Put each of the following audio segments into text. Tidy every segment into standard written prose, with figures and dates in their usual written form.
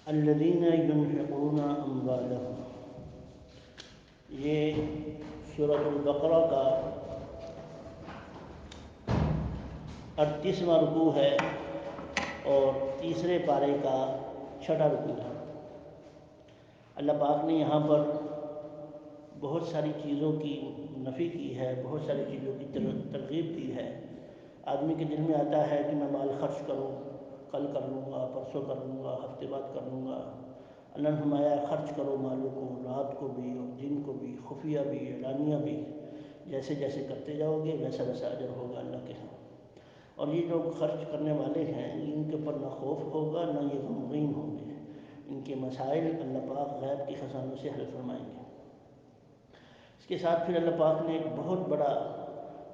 الذین ينفقون اموالهم، یہ سورۃ البقرہ کا 38واں رکوع ہے اور تیسرے پارے کا 6واں رکوع ہے۔ اللہ پاک نے یہاں پر بہت ساری چیزوں کی نفی کی ہے، بہت ساری چیزوں کی ترغیب دی ہے۔ آدمی کے دل میں آتا ہے کہ میں مال خرچ کروں، کل کر لوں گا، پرسوں کر لوں گا، ہفتے بعد کر لوں گا۔ اللہ نے فرمایا خرچ کرو مالوں کو، رات کو بھی اور دن کو بھی، خفیہ بھی اعلانیہ بھی، جیسے جیسے کرتے جاؤ گے ویسا ویسا اجر ہوگا اللہ کے ہاں۔ اور یہ جو خرچ کرنے والے ہیں ان کے اوپر نہ خوف ہوگا نہ یہ غمگین ہوں گے، ان کے مسائل اللہ پاک غیب کے خزانوں سے حل فرمائیں گے۔ اس کے ساتھ پھر اللہ پاک نے ایک بہت بڑا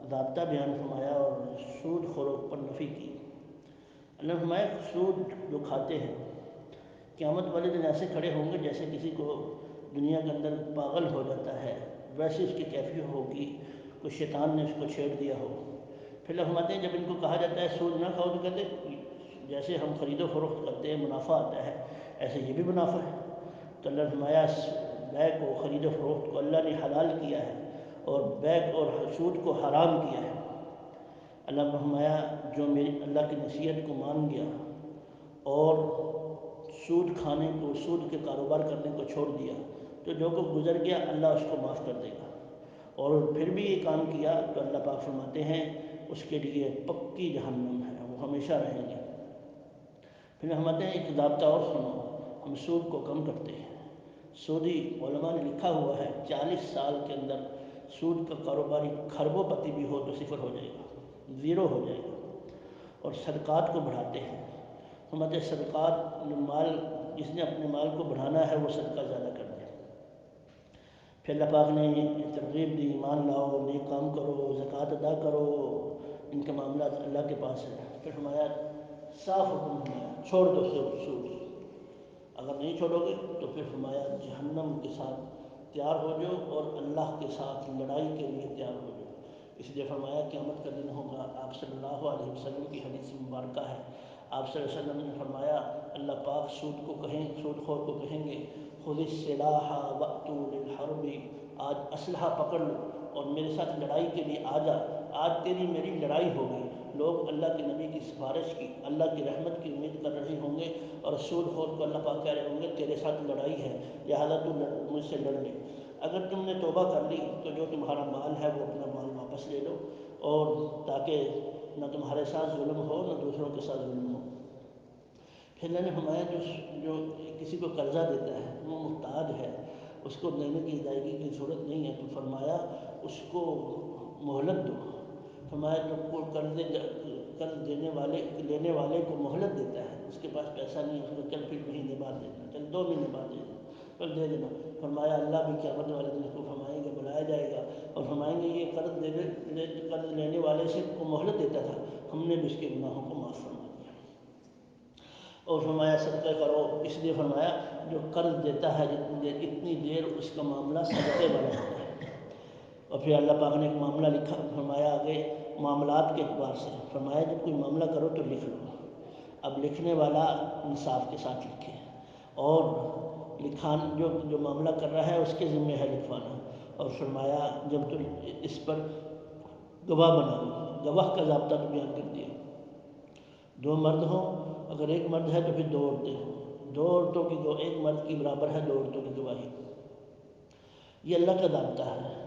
ضابطہ بیان فرمایا اور سود خوروں پر نفی کی۔ اللہ نے فرمایا سود جو کھاتے ہیں قیامت والے دن ایسے کھڑے ہوں گے جیسے کسی کو دنیا کے اندر پاگل ہو جاتا ہے، ویسے اس کی کیفیت ہوگی، کوئی شیطان نے اس کو چھیڑ دیا ہو۔ پھر اللہ فرماتے ہیں جب ان کو کہا جاتا ہے سود نہ کھاؤ تو کہتے ہیں جیسے ہم خرید و فروخت کرتے ہیں منافع آتا ہے ایسے یہ بھی منافع ہے۔ تو اللہ نے فرمایا بیع کو، خرید و فروخت کو اللہ نے حلال کیا ہے اور بیع اور سود کو حرام کیا ہے۔ اللہ نے فرمایا جو میری اللہ کی نصیحت کو مان گیا اور سود کھانے کو، سود کے کاروبار کرنے کو چھوڑ دیا تو جو کچھ گزر گیا اللہ اس کو معاف کر دے گا، اور پھر بھی یہ کام کیا تو اللہ پاک فرماتے ہیں اس کے لیے پکی جہنم ہے، وہ ہمیشہ رہیں گے۔ پھر فرماتے ہیں ایک ضابطہ اور سنو، ہم سود کو کم کرتے ہیں۔ سودی علماء نے لکھا ہوا ہے 40 سال کے اندر سود کا کاروباری کھربوں پتی بھی ہو تو صفر ہو جائے گا، زیرو ہو جائے گا۔ اور صدقات کو بڑھاتے ہیں، فرماتے ہیں صدقات مال، جس نے اپنے مال کو بڑھانا ہے وہ صدقہ زیادہ کر دے۔ پھر اللہ پاک نے ترغیب دی ایمان لاؤ، نیک کام کرو، زکوٰۃ ادا کرو، ان کے معاملات اللہ کے پاس ہیں۔ پھر فرمایا صاف حکم فرمایا چھوڑ دو سود، اگر نہیں چھوڑو گے تو پھر فرمایا جہنم کے ساتھ تیار ہو جاؤ اور اللہ کے ساتھ لڑائی کے لیے تیار ہو جاؤ۔ اس لیے فرمایا قیامت کا دن ہوگا، آپ صلی اللہ علیہ وسلم کی حدیث مبارکہ ہے، آپ صلی اللہ علیہ وسلم نے فرمایا اللہ پاک سود خور کو کہیں گے خذ السلاح واتوا للحرب، آج اسلحہ پکڑ لو اور میرے ساتھ لڑائی کے لیے آ جا، آج تیری میری لڑائی ہوگی۔ لوگ اللہ کے نبی کی سفارش کی، اللہ کی رحمت کی امید کر رہے ہوں گے اور سود خور کو اللہ پاک کہہ رہے ہوں گے تیرے ساتھ لڑائی ہے لہذا تو مجھ سے لڑ لے۔ اگر تم نے توبہ کر لی تو جو تمہارا مال ہے وہ اپنا مال واپس لے لو، اور تاکہ نہ تمہارے ساتھ ظلم ہو نہ دوسروں کے ساتھ ظلم ہو۔ پھر اللہ نے فرمایا جو کسی کو قرضہ دیتا ہے وہ محتاج ہے، اس کو دینے کی ادائیگی کی ضرورت نہیں ہے تو فرمایا اس کو مہلت دو۔ فرمایا جو کو قرض لینے والے کو مہلت دیتا ہے، اس کے پاس پیسہ نہیں ہے، اس کو چل پھر مہینے بعد دینا، چل 2 مہینے بعد دے دینا، چل دے دینا۔ فرمایا اللہ بھی قیامت والے دن کو فرمائیں گے، بلایا جائے گا اور فرمائیں گے یہ قرض لینے والے سے کو مہلت دیتا تھا، ہم نے بھی اس کے گناہوں کو معاف فرما دیا۔ اور فرمایا صدقہ کرو، اس لیے فرمایا جو قرض دیتا ہے اتنی دیر اس کا معاملہ صدقے والا ہوتا ہے۔ اور پھر اللہ پاک نے ایک معاملہ لکھا، فرمایا آگے معاملات کے اعتبار سے، فرمایا جب کوئی معاملہ کرو تو لکھ لو، اب لکھنے والا انصاف کے ساتھ لکھے، اور جو معاملہ کر رہا ہے اس کے ذمہ ہے لکھوانا۔ اور فرمایا جب تو اس پر گواہ بنا لو، گواہ کا ضابطہ تو بیان کر دیا، 2 مرد ہوں، اگر ایک مرد ہے تو پھر 2 عورتیں ہوں، 2 عورتوں کی ایک مرد کی برابر ہے 2 عورتوں کی گواہی۔ یہ اللہ کا ضابطہ ہے۔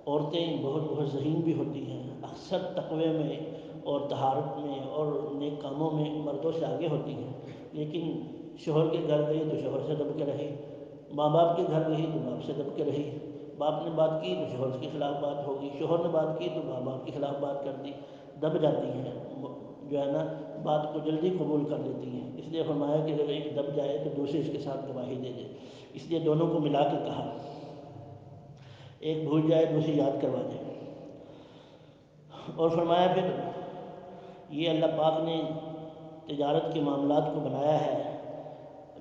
عورتیں بہت ذہین بھی ہوتی ہیں، اکثر تقوی میں اور طہارت میں اور نیک کاموں میں مردوں سے آگے ہوتی ہیں، لیکن شوہر کے گھر گئی تو شوہر سے دب کے رہی، ماں باپ کے گھر گئی تو باپ سے دب کے رہی، باپ نے بات کی تو شوہر کے خلاف بات ہوگی، شوہر نے بات کی تو ماں باپ کے خلاف بات کر دی، دب جاتی ہیں، جو ہے نا بات کو جلدی قبول کر لیتی ہیں۔ اس لیے فرمایا کہ اگر ایک دب جائے تو دوسری اس کے ساتھ گواہی دے دے، اس لیے دونوں کو ملا کے کہا، ایک بھول جائے دوسری یاد کروا دے۔ اور فرمایا پھر یہ اللہ پاک نے تجارت کے معاملات کو بنایا ہے،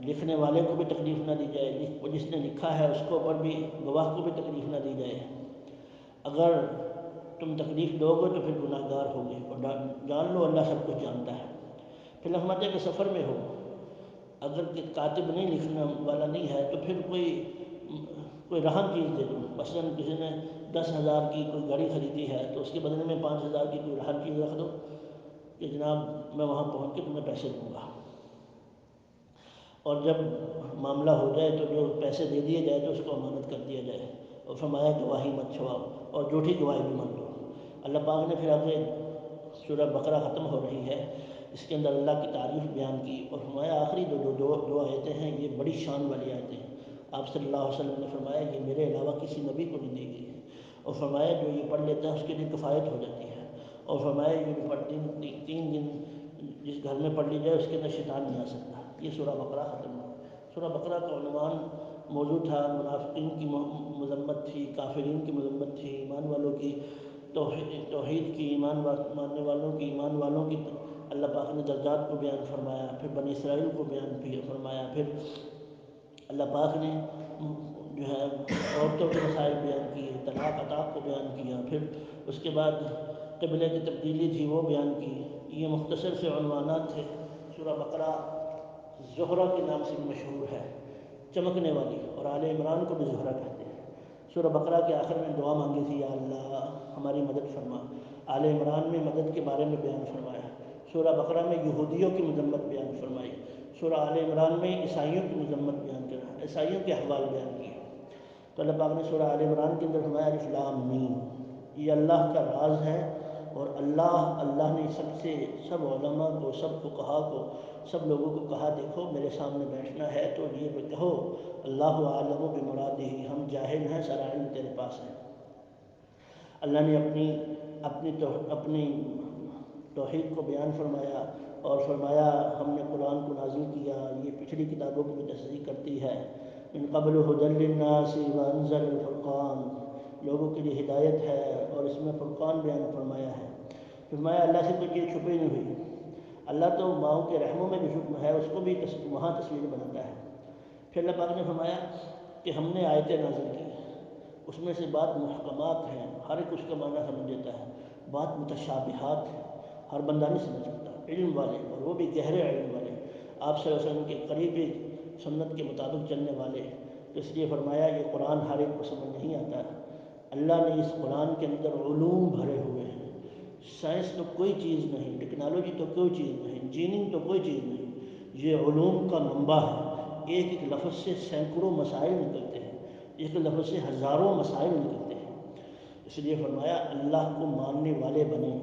لکھنے والے کو بھی تکلیف نہ دی جائے، جس نے لکھا ہے اس کو اوپر بھی گواہ کو بھی تکلیف نہ دی جائے۔ اگر تم تکلیف دو گے تو پھر گناہ گار ہوگے، اور جان لو اللہ سب کچھ جانتا ہے۔ پھر فرماتے ہیں کہ سفر میں ہو اگر کہ کاتب نہیں لکھنے والا نہیں ہے تو پھر کوئی رہن چیز دے دو. مثلاً کسی نے 10,000 کی کوئی گاڑی خریدی ہے تو اس کے بدلے میں 5,000 کی کوئی رہن چیز رکھ دو کہ جناب میں وہاں پہنچ کے تمہیں پیسے دوں گا. اور جب معاملہ ہو جائے تو جو پیسے دے دیے جائے تو اس کو امانت کر دیا جائے. اور فرمایا گواہی مت چھوڑاؤ اور جھوٹی گواہی بھی مت دو. اللہ پاک نے پھر آگے سورہ بقرہ ختم ہو رہی ہے، اس کے اندر اللہ کی تعریف بیان کی اور فرمایا آخری دو آیتیں ہیں، یہ بڑی شان والی آیتیں ہیں. آپ صلی اللہ علیہ وسلم نے فرمایا یہ میرے علاوہ کسی نبی کو نہیں دی گئی ہے. اور فرمایا جو یہ پڑھ لیتا ہے اس کے لیے کفایت ہو جاتی ہے. اور فرمایا یہ 3 دن جس گھر میں پڑھ لی جائے اس کے اندر شیطان نہیں آ سکتا. یہ سورہ بقرہ ختم ہو. سورہ بقرہ کا عنوان موضوع تھا منافقین کی مذمت تھی، کافرین کی مذمت تھی، ایمان والوں کی توحید کی، ایمان ماننے والوں کی، ایمان والوں کی. اللہ پاک نے درجات کو بیان فرمایا، پھر بنی اسرائیل کو بیان فرمایا، پھر اللہ پاک نے جو ہے عورتوں کے مسائل بیان کیے، طلاق عطاق کو بیان کیا، پھر اس کے بعد قبلے کی تبدیلی تھی وہ بیان کی. یہ مختصر سے عنوانات تھے. سورہ بقرہ زہرہ کے نام سے بھی مشہور ہے، چمکنے والی، اور آل عمران کو بھی زہرہ کہتے ہیں. سورہ بقرہ کے آخر میں دعا مانگی تھی، یا اللہ ہماری مدد فرما. آل عمران میں مدد کے بارے میں بیان فرمایا. سورہ بقرہ میں یہودیوں کی مذمت بیان فرمائی. سورہ آل عمران میں عیسائیوں کی مذمت بیان کرا، عیسائیوں کے احوال بیان کیے. تو اللہ پاک نے سورہ آل عمران کے اندر فرمایا الف لام میم، یہ اللہ کا راز ہے. اور اللہ نے سب علماء کو، سب فقہاء کو، سب لوگوں کو کہا دیکھو میرے سامنے بیٹھنا ہے تو یہ کہو اللہ عالم بمرادہ، ہم جاہل ہیں، سارا علم تیرے پاس ہے. اللہ نے اپنی توحید کو بیان فرمایا اور فرمایا ہم نے قرآن کو نازل کیا، یہ پچھلی کتابوں کی بھی تصدیق کرتی ہے. من قبل ھدی للناس وانزل الفرقان، لوگوں کے لیے ہدایت ہے اور اس میں فرقان بیان فرمایا ہے. فرمایا اللہ سے کوئی چیز چھپی نہیں ہوئی. اللہ تو ماؤں کے رحموں میں بھی ہے، اس کو بھی وہاں تصویر بناتا ہے. پھر اللہ پاک نے فرمایا کہ ہم نے آیتیں نازل کی، اس میں سے بات محکمات ہیں، ہر ایک اس کا معنی سمجھ دیتا ہے. بات متشابہات ہے، ہر بندہ نہیں سمجھ سکتا. علم والے، اور وہ بھی گہرے علم والے، آپ صلی اللہ علیہ وسلم کے قریبی سنت کے مطابق چلنے والے. تو اس لیے فرمایا یہ قرآن ہر ایک کو سمجھ نہیں آتا. اللہ نے اس قرآن کے اندر علوم بھرے ہوئے ہیں. سائنس تو کوئی چیز نہیں، ٹیکنالوجی تو کوئی چیز نہیں، انجینئرنگ تو کوئی چیز نہیں. یہ علوم کا منبع ہے. ایک ایک لفظ سے سینکڑوں مسائل نکلتے ہیں، ایک لفظ سے ہزاروں مسائل نکلتے ہیں. اس لیے فرمایا اللہ کو ماننے والے بنیں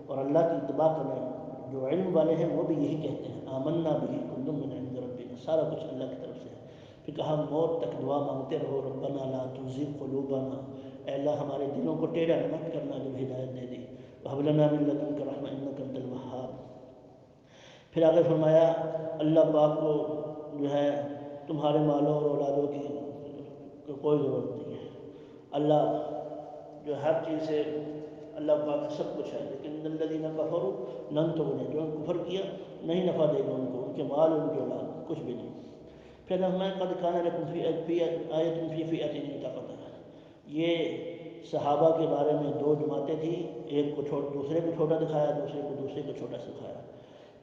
اور اللہ کی اتباع کریں. جو علم والے ہیں وہ بھی یہی کہتے ہیں آمنا بہ کل من عند ربنا، سارا کچھ اللہ کی طرف سے ہے. پھر کہا موت تک دعا مانگتے رہو، ربنا لا تزغ قلوبنا، اے اللہ ہمارے دلوں کو ٹیڑھا مت کرنا جب ہدایت دے دی. وہب لنا من لدنک رحمۃ انک انت الوہاب. پھر آگے فرمایا اللہ پاک کو جو ہے تمہارے مالوں اور اولادوں کی کوئی ضرورت نہیں ہے. اللہ جو ہر چیز سے اللہ پاک سب کچھ ہے. لیکن الذین کفروا لن تغنی، جو کفر کیا نہیں نفع دے گا ان کو، ان کے مال، ان کی اولاد، کچھ بھی نہیں. پھر ہمیں قد کان لکم فی آیۃ فی فئتین التقطا، یہ صحابہ کے بارے میں 2 جماعتیں تھیں، ایک کو دوسرے کو چھوٹا دکھایا، دوسرے کو چھوٹا سکھایا.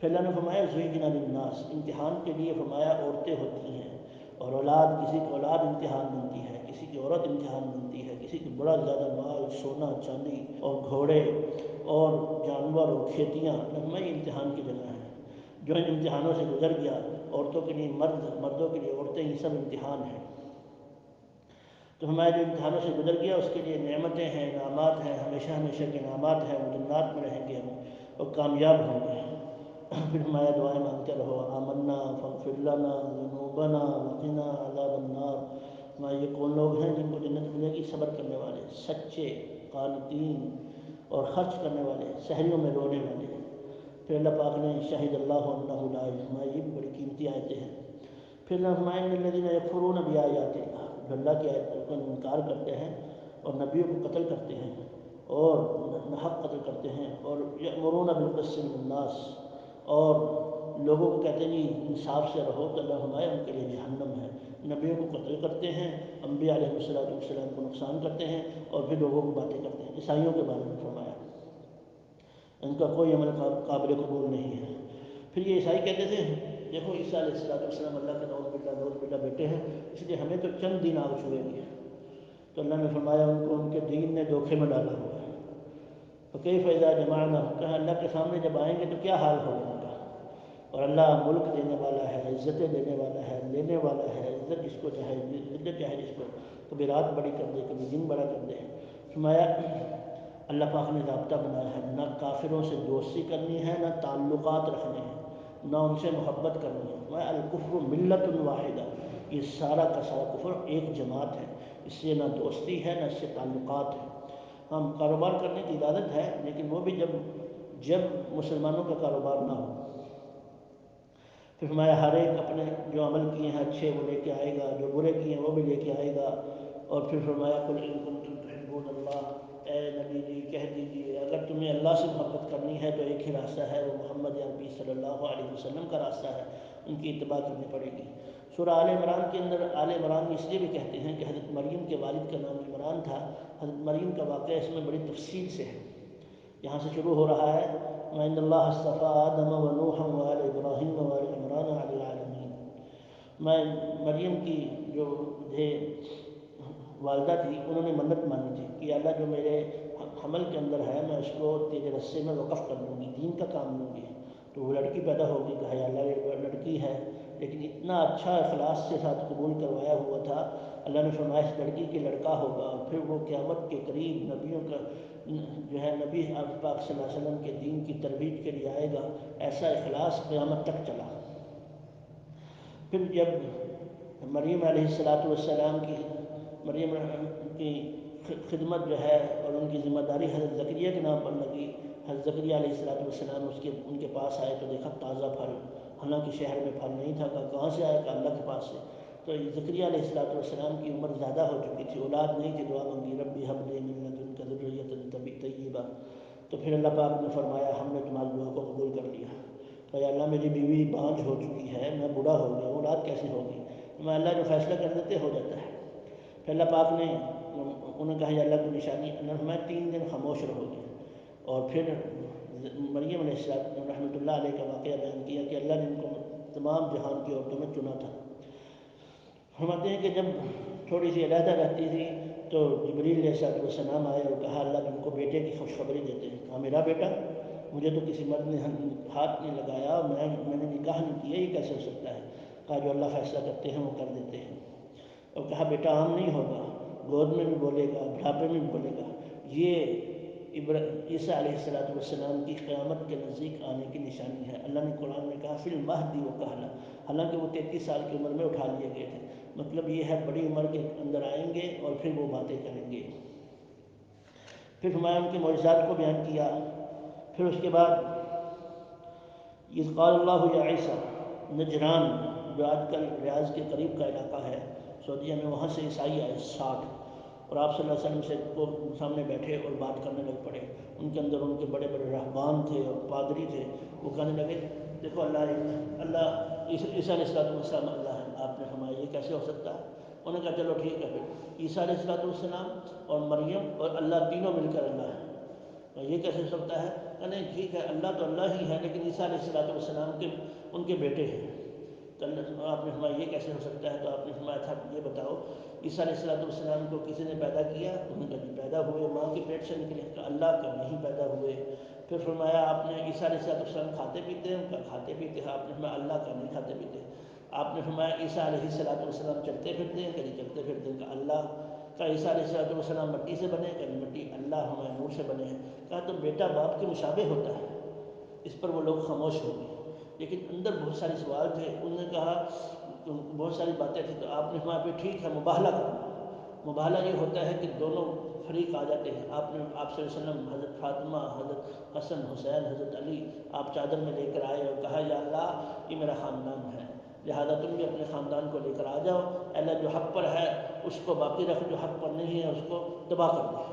پھر اللہ نے فرمایا زُیِّنَ لِلنَّاسِ، امتحان کے لیے فرمایا عورتیں ہوتی ہیں اور اولاد، کسی کی اولاد امتحان بنتی ہے، کسی کی عورت امتحان بنتی ہے، کسی کی بڑا زیادہ مال، سونا چاندی اور گھوڑے اور جانور اور کھیتیاں، یہ امتحان کی جگہ ہیں. جو ان امتحانوں سے گزر گیا، عورتوں کے لیے مرد، مردوں کے لیے عورتیں، یہ سب امتحان ہیں. تو ہمارے جو امتحانوں سے گزر گیا اس کے لیے نعمتیں ہیں، انعامات ہیں، ہمیشہ ہمیشہ کے انعامات ہیں. وہ جنات میں رہیں گے ہم اور کامیاب ہوں گے. پھر ہمارا دعائیں مانگتے رہو، آمنا فاغفر لنا ذنوبنا وقنا عذاب النار. ہمارے یہ کون لوگ ہیں جن کو جنت ملے گی؟ صبر کرنے والے، سچے، قانتین اور خرچ کرنے والے، سحریوں میں رونے والے. پھر اللہ پاک نے شہد اللہ انہ لا الہ، یہ بھی بڑی قیمتی آیتیں ہیں. پھر اللہ فرمائے ان الذین یکفرون بآیات اللہ، جو اللہ کی آیتوں کا انکار کرتے ہیں اور نبیوں کو قتل کرتے ہیں اور ناحق قتل کرتے ہیں، اور یأمرون بالقسط من الناس، اور لوگوں کو کہتے ہیں جی انصاف سے رہو، تو اللہ فرمائے ان کے لیے جہنم ہے. نبیوں کو قتل کرتے ہیں، انبیاء علیہ السلام کو نقصان کرتے ہیں اور پھر لوگوں کو باتیں کرتے ہیں. عیسائیوں کے بارے میں فرمایا ان کا کوئی عمل قابل قبول نہیں ہے. پھر یہ عیسائی کہتے تھے دیکھو عیسیٰ علیہ السلام اللہ کے نعوذ باللہ بیٹے ہیں، اس لیے ہمیں تو چند دن آگ چھوئے گی. تو اللہ نے فرمایا ان کو ان کے دین نے دھوکے میں ڈالا ہوا ہے. فکیف اذا جمعناہم، کہا اللہ کے سامنے جب آئیں گے تو کیا حال ہوگا ان کا. اور اللہ ملک دینے والا ہے، عزتیں دینے والا ہے، لینے والا ہے، عزت جس کو چاہے، عزت چاہے جس کو، کبھی رات بڑی کر دے کبھی دن بڑا کر دے. فرمایا اللہ پاک نے ضابطہ بنایا ہے، نہ کافروں سے دوستی کرنی ہے، نہ تعلقات رکھنے ہیں، نہ ان سے محبت کرنی ہے. فرمایا الکفر ملت واحدہ، یہ سارا کا سارا کفر ایک جماعت ہے، اس سے نہ دوستی ہے نہ اس سے تعلقات ہے. ہم کاروبار کرنے کی اجازت ہے، لیکن وہ بھی جب مسلمانوں کا کاروبار نہ ہو. پھر فرمایا ہر ایک اپنے جو عمل کیے ہیں اچھے وہ لے کے آئے گا، جو برے کیے ہیں وہ بھی لے کے آئے گا. اور پھر فرمایا قل ان کنتم تحبون اللہ، اے نبی جی کہہ دیجیے اگر تمہیں اللہ سے محبت کرنی ہے تو ایک ہی راستہ ہے، وہ محمد عربی صلی اللہ علیہ وسلم کا راستہ ہے، ان کی اتباع کرنی پڑے گی. سورہ آل عمران کے اندر، آل عمران اس لیے بھی کہتے ہیں کہ حضرت مریم کے والد کا نام عمران تھا. حضرت مریم کا واقعہ اس میں بڑی تفصیل سے ہے. یہاں سے شروع ہو رہا ہے وَإِنَّ اللَّهَ اصْطَفَىٰ آدَمَ وَنُوحًا وَآلَ إِبْرَاهِيمَ وَآلَ عِمْرَانَ عَلَى الْعَالَمِينَ. میں مریم کی جو والدہ تھی انہوں نے منت مانی تھی کہ اللہ جو میرے حمل کے اندر ہے میں اس کو تیرے رسے میں وقف کر دوں گی، دین کا کام لوں گی. تو وہ لڑکی پیدا ہوگی، کہا یا اللہ یہ لڑکی ہے، لیکن اتنا اچھا اخلاص کے ساتھ قبول کروایا ہوا تھا. اللہ نے فرمایا اس لڑکی کے لڑکا ہوگا، اور پھر وہ قیامت کے قریب نبیوں کا جو ہے نبی پاک صلی اللہ علیہ وسلم کے دین کی ترویج کے لیے آئے گا. ایسا اخلاص قیامت تک چلا. پھر جب مریم علیہ السلام کی خدمت جو ہے اور ان کی ذمہ داری حضرت زکریا کے نام پر لگی، حضرت زکریا علیہ السلام ان کے پاس آئے تو دیکھا تازہ پھل، حالانکہ شہر میں پھل نہیں تھا. کہاں سے آیا؟ کہ اللہ کے پاس سے. تو زکریا علیہ السلام کی عمر زیادہ ہو چکی تھی، اولاد نہیں تھی. دعا مانگی ربی ہب لی من لدنک ذریۃ طیبہ. تو پھر اللہ پاک نے فرمایا ہم نے تمہاری دعا کو قبول کر لیا. تو یا اللہ میری بیوی بانجھ ہو چکی ہے، میں بوڑھا ہو گیا، اولاد کیسے ہوگی؟ میں اللہ جو فیصلہ کر دیتے ہو جاتا ہے. پھر اللہ پاک نے انہوں نے کہا یا اللہ کو نشانی، میں 3 دن خاموش رہو گے. اور پھر مریم علیہ السلام رحمۃ اللہ علیہ کا واقعہ بیان کیا کہ اللہ نے ان کو تمام جہان کی عورتوں میں چنا تھا. فرماتے ہیں کہ جب تھوڑی سی علیحدہ رہتی تھی تو جبریل علیہ السلام آئے اور کہا اللہ تم کو بیٹے کی خوشخبری دیتے ہیں. کہا میرا بیٹا؟ مجھے تو کسی مرد نے ہاتھ نہیں لگایا، میں نے نکاح نہیں کیا، یہ کیسے ہو سکتا ہے؟ کہا جو اللہ فیصلہ کرتے ہیں وہ کر دیتے ہیں. اور کہا بیٹا عام نہیں ہوگا، گود میں بھی بولے گا، بڑھاپے میں بھی بولے گا. یہ عیسیٰ علیہ السلام کی قیامت کے نزدیک آنے کی نشانی ہے. اللہ نے قرآن میں کہا فی المہدی وکہلا، حالانکہ وہ 33 سال کی عمر میں اٹھا لیے گئے تھے. مطلب یہ ہے بڑی عمر کے اندر آئیں گے اور پھر وہ باتیں کریں گے. پھر فرمایا ان کے معجزات کو بیان کیا. پھر اس کے بعد اذ قال اللہ یا عیسیٰ، نجران جو آج کل ریاض کے قریب کا علاقہ ہے سعودیہ میں، وہاں سے عیسائی آئے 60، اور آپ صلی اللہ علیہ وسلم سے کو سامنے بیٹھے اور بات کرنے لگ پڑے. ان کے اندر ان کے بڑے بڑے رہبان تھے اور پادری تھے. وہ کہنے لگے دیکھو اللہ عیسیٰ علیہ السلام اللہ ہے. آپ نے فرمایا یہ کیسے ہو سکتا ہے؟ انہوں نے کہا چلو ٹھیک ہے، پھر عیسیٰ علیہ السلام اور مریم اور اللہ تینوں مل کر اللہ ہے. یہ کیسے ہو سکتا ہے؟ کہ نہیں ٹھیک ہے اللہ تو اللہ ہی ہے، لیکن عیسیٰ علیہ السلام کے ان کے بیٹے ہیں. تو آپ نے فرمایا یہ کیسے ہو سکتا ہے؟ تو آپ نے فرمایا تھا یہ بتاؤ عیسیٰ علیہ السلام کو کسی نے پیدا کیا؟ انہوں نے کہا جی پیدا ہوئے، ماں کے پیٹ سے نکلے. کہ اللہ کا نہیں پیدا ہوئے. پھر فرمایا آپ نے عیسیٰ علیہ السلام کھاتے پیتے ہیں؟ کہا کھاتے پیتے ہیں. آپ نے فرمایا اللہ کا نہیں کھاتے پیتے. آپ نے فرمایا عیسیٰ علیہ السلام چلتے پھرتے ہیں؟ کہ چلتے پھرتے ہیں. کہ اللہ کا عیسیٰ علیہ السلام مٹی سے بنے؟ کہ مٹی اللہ ہمارے نور سے بنے ہیں. کہا تو بیٹا باپ کے مشابہ ہوتا ہے. اس پر وہ لوگ خاموش ہو گئے، لیکن اندر بہت سارے سوال تھے. انہوں نے کہا بہت ساری باتیں تھیں. تو آپ نے فرمایا پھر ٹھیک ہے مباہلہ کرنا. مباہلہ یہ ہوتا ہے کہ دونوں فریق آ جاتے ہیں. آپ صلی اللہ علیہ وسلم حضرت فاطمہ، حضرت حسن حسین، حضرت علی آپ چادر میں لے کر آئے اور کہا یا اللہ یہ میرا خاندان ہے، لہذا تم بھی اپنے خاندان کو لے کر آ جاؤ. اللہ جو حق پر ہے اس کو باقی رکھ، جو حق پر نہیں ہے اس کو تباہ کر دے.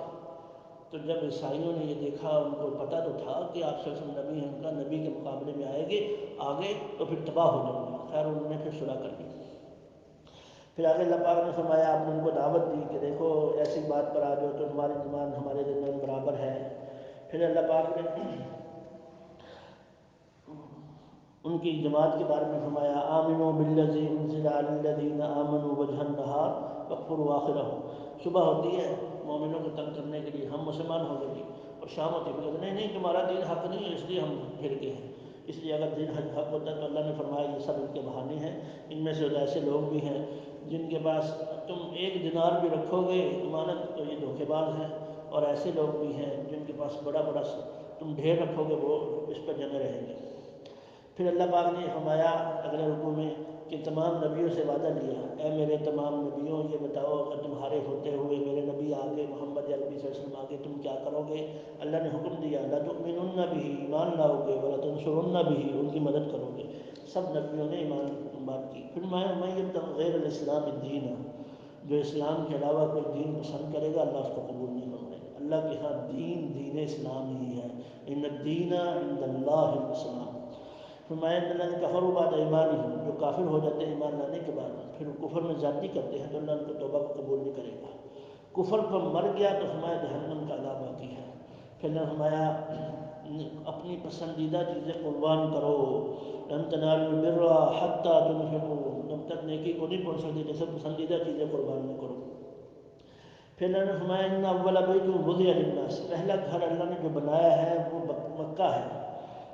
تو جب عیسائیوں نے یہ دیکھا، ان کو پتہ تو تھا کہ آپ صلی اللہ علیہ وسلم نبی ہیں، ان کا نبی کے مقابلے میں آگے تو پھر تباہ ہو جائیں گے. خیر انہوں نے پھر صلح کر لی. پھر آگے اللہ پاک نے فرمایا آپ نے ان کو دعوت دی کہ دیکھو ایسی بات پر آ جاؤ تو تمہاری ایمان ہمارے درمیان برابر ہے. پھر اللہ پاک نے ان کی جماعت کے بارے میں فرمایا آمنوا بالذی انزل علی الذین آمنوا وجہ النہار واکفروا آخرہ۔ صبح ہوتی ہے مومنوں کو تنگ کرنے کے لیے، ہم مسلمان ہو گئے جی، اور شام ہوتی ہے نہیں نہیں تمہارا دین حق نہیں ہے اس لیے ہم پھر کے ہیں۔ اس لیے اگر دین حق ہوتا تو اللہ نے فرمایا یہ سب ان کے بہانے ہیں۔ ان میں سے ایسے لوگ بھی ہیں جن کے پاس تم 1 دینار بھی رکھو گے امانت تو یہ دھوکے باز ہیں، اور ایسے لوگ بھی ہیں جن کے پاس بڑا بڑا تم ڈھیر رکھو گے وہ اس پر جمے رہیں گے۔ پھر اللہ پاک نے فرمایا اگلے رکوع میں کہ تمام نبیوں سے وعدہ لیا، اے میرے تمام نبیوں یہ بتاؤ اگر تمہارے ہوتے ہوئے میرے نبی آگے محمد عربی صلی اللہ علیہ وسلم آگے تم کیا کرو گے؟ اللہ نے حکم دیا لَتُؤْمِنُنَّ بِهِ، ایمان لاؤ گے، وَلَتَنْصُرُنَّ بِهِ، ان کی مدد کرو گے۔ سب نبیوں نے ایمان بات کی۔ پھر میں یبتغ غیر الاسلام الدین، جو اسلام کے علاوہ کوئی دین پسند کرے گا اللہ اس کو قبول نہیں فرمائے گا۔ اللہ کے ہاں دین اسلام ہی ہے، ان الدین عند اللہ الاسلام۔ فرمایا ان الذین کفروا بعد ایمانہم، جو کافر ہو جاتے ہیں ایمان لانے کے بعد پھر کفر میں زیادتی کرتے ہیں تو اللہ ان کو توبہ کو قبول نہیں کرے گا۔ کفر پر مر گیا تو فرمایا جہنم کا عذاب باقی ہے۔ پھر اللہ فرمایا اپنی پسندیدہ چیزیں قربان کرو، لن تنالوا البر حتی تنفقوا، جب تک نیکی کو نہیں پہنچ سکتے جیسے پسندیدہ چیزیں قربان نہ کرو۔ پھر اللہ نے فرمایا ان اول بیت وضع للناس، پہلا گھر اللہ نے جو بنایا ہے وہ مکہ ہے،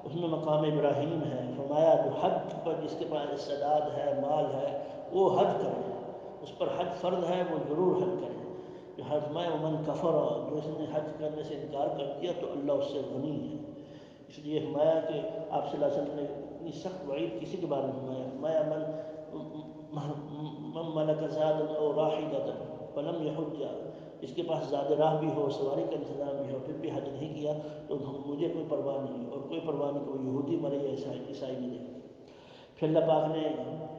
اس میں مقام ابراہیم ہے۔ فرمایا جو حج پر جس کے پاس استعداد ہے مال ہے وہ حج کرے، اس پر حج فرض ہے وہ ضرور حج کرے۔ جو فرمایا ومن کفر، جو اس نے حج کرنے سے انکار کر دیا تو اللہ اس سے غنی ہے۔ اس لیے فرمایا کہ آپ صلی اللہ علیہ وسلم نے اتنی سخت وعید کسی کے بارے میں فرمایا من ملک زادا او راحلۃ فلم یحج، اس کے پاس زاد راہ بھی ہو، سواری کا انتظام بھی ہو، پھر بھی حج نہیں کیا تو مجھے کوئی پرواہ نہیں، اور کوئی پرواہ نہیں کہ وہ یہودی مرے یا عیسائی مرے۔ پھر اللہ پاک نے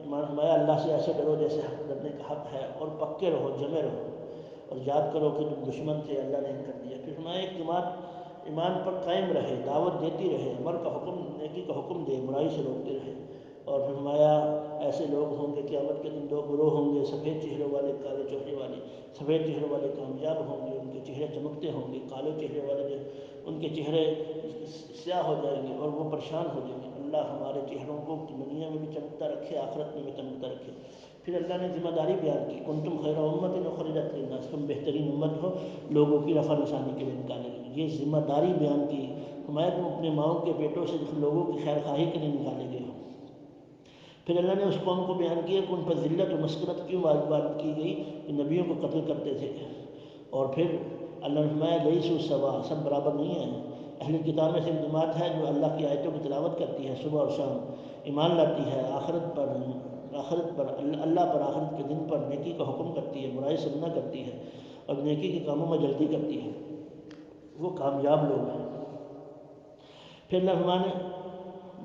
ایمان فرمایا اللہ سے ایسے ڈرو جیسے ڈرنے کا حق ہے، اور پکے رہو جمے رہو، اور یاد کرو کہ تم دشمن تھے اللہ نے کر دیا۔ پھر فرمایا ایک جماعت ایمان پر قائم رہے، دعوت دیتی رہے، امر کا حکم نیکی کا حکم دے، برائی سے روکتے رہے۔ اور پھر فرمایا ایسے لوگ ہوں گے قیامت کے دن 2 گروہ ہوں گے، سفید چہرے والے کالے چہرے والے۔ سفید چہرے والے کامیاب ہوں گے، ان کے چہرے چمکتے ہوں گے، کالے چہرے والے جو ان کے چہرے سیاہ ہو جائیں گے اور وہ پریشان ہو جائیں گے۔ اللہ ہمارے چہروں کو دنیا میں بھی چمکتا رکھے، آخرت میں بھی چمکتا رکھے۔ پھر اللہ نے ذمہ داری بیان کی کنتم خیر امت اخرجت للناس، تم بہترین امت ہو لوگوں کی رفع نشانی کے لیے نکالے گئے۔ یہ ذمہ داری بیان کی، فرمایا تم اپنے ماؤں کے پیٹوں سے لوگوں کی خیر خواہی کے لیے نکالے گئے ہو۔ پھر اللہ نے اس قوم کو بیان کیا کہ ان پر ذلت و مسکنت کیوں وارد کی گئی کہ نبیوں کو قتل کرتے تھے۔ اور پھر اللہ نے فرمایا لیسوا سوا، سب برابر نہیں ہیں۔ اہل کتاب میں سے ایک جماعت ہے جو اللہ کی آیتوں کی تلاوت کرتی ہے صبح اور شام، ایمان لاتی ہے آخرت پر اللہ پر، آخرت کے دن پر، نیکی کا حکم کرتی ہے، برائی سے منع کرتی ہے، اور نیکی کے کاموں میں جلدی کرتی ہے، وہ کامیاب لوگ ہیں۔ پھر اللہ فرمانے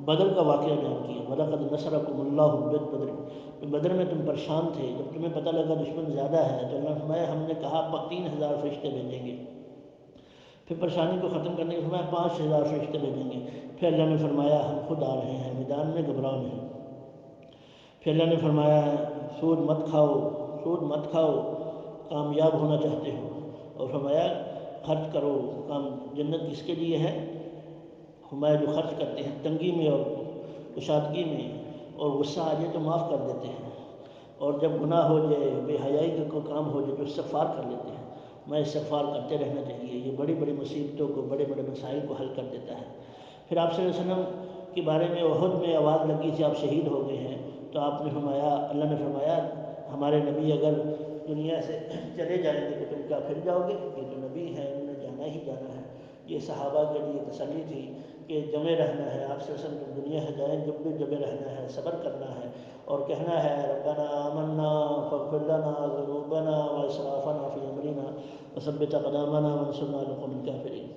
بدر کا واقعہ بیان کیا وَلَقَدْ نَصَرَكُمُ اللَّهُ بِبَدْرٍ، بدر میں تم پریشان تھے، جب تمہیں پتہ لگا دشمن زیادہ ہے تو اللہ نے فرمایا ہم نے کہا 3000 فرشتے بھیجیں گے۔ پھر پریشانی کو ختم کرنے کے فرمایا 5000 فرشتے بھیجیں گے۔ پھر اللہ نے فرمایا ہم خود آ رہے ہیں، میدان میں گھبراؤ نہیں۔ پھر اللہ نے فرمایا سود مت کھاؤ، سود مت کھاؤ، کامیاب ہونا چاہتے ہو، اور فرمایا خرچ کرو، جنت کس کے لیے ہے؟ فرمایا جو خرچ کرتے ہیں تنگی میں اور کشادگی میں، اور غصہ آ جائے تو معاف کر دیتے ہیں، اور جب گناہ ہو جائے، بے حیائی کا کوئی کام ہو جائے تو استغفار کر لیتے ہیں۔ میں استغفار کرتے رہنا چاہیے، یہ بڑی بڑی مصیبتوں کو، بڑے بڑے مسائل کو حل کر دیتا ہے۔ پھر آپ صلی اللہ علیہ وسلم کے بارے میں احد میں آواز لگی تھی آپ شہید ہو گئے ہیں، تو آپ نے فرمایا، اللہ نے فرمایا ہمارے نبی اگر دنیا سے چلے جائیں گے تو تم کیا پھر جاؤ گے؟ یہ تو نبی ہیں، انہوں نے جانا ہی جانا ہے۔ یہ صحابہ کے لیے تسلی تھی کہ جمے رہنا ہے، آپ صلی اللہ علیہ وسلم جب دنیا سے جائیں جب بھی جمے رہنا ہے، صبر کرنا ہے، اور کہنا ہے ربنا آمنا فاغفر لنا ذنوبنا واسرافنا فی امرنا وثبت اقدامنا وانصرنا علی القوم الکافرین۔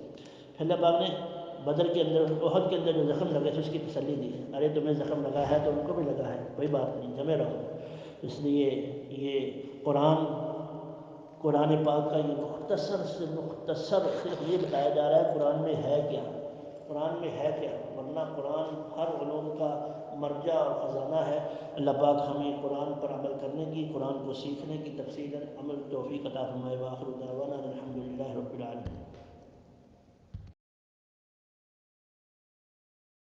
پھر اللہ پاک نے بدر کے اندر، احد کے اندر جو زخم لگے تھے اس کی تسلی دی، ارے تمہیں زخم لگا ہے تو ان کو بھی لگا ہے، کوئی بات نہیں، جمے رہو۔ اس لیے یہ قرآن پاک کا یہ مختصر سے مختصر صرف یہ بتایا جا رہا ہے قرآن میں ہے کیا، قرآن میں ہے کیا، ورنہ قرآن ہر علوم کا مرجع اور خزانہ ہے۔ اللہ پاک ہمیں قرآن پر عمل کرنے کی، قرآن کو سیکھنے کی تفصیلاً عمل توفیق عطا فرمائے۔ وآخر دعوانا الحمد للہ رب العالمین۔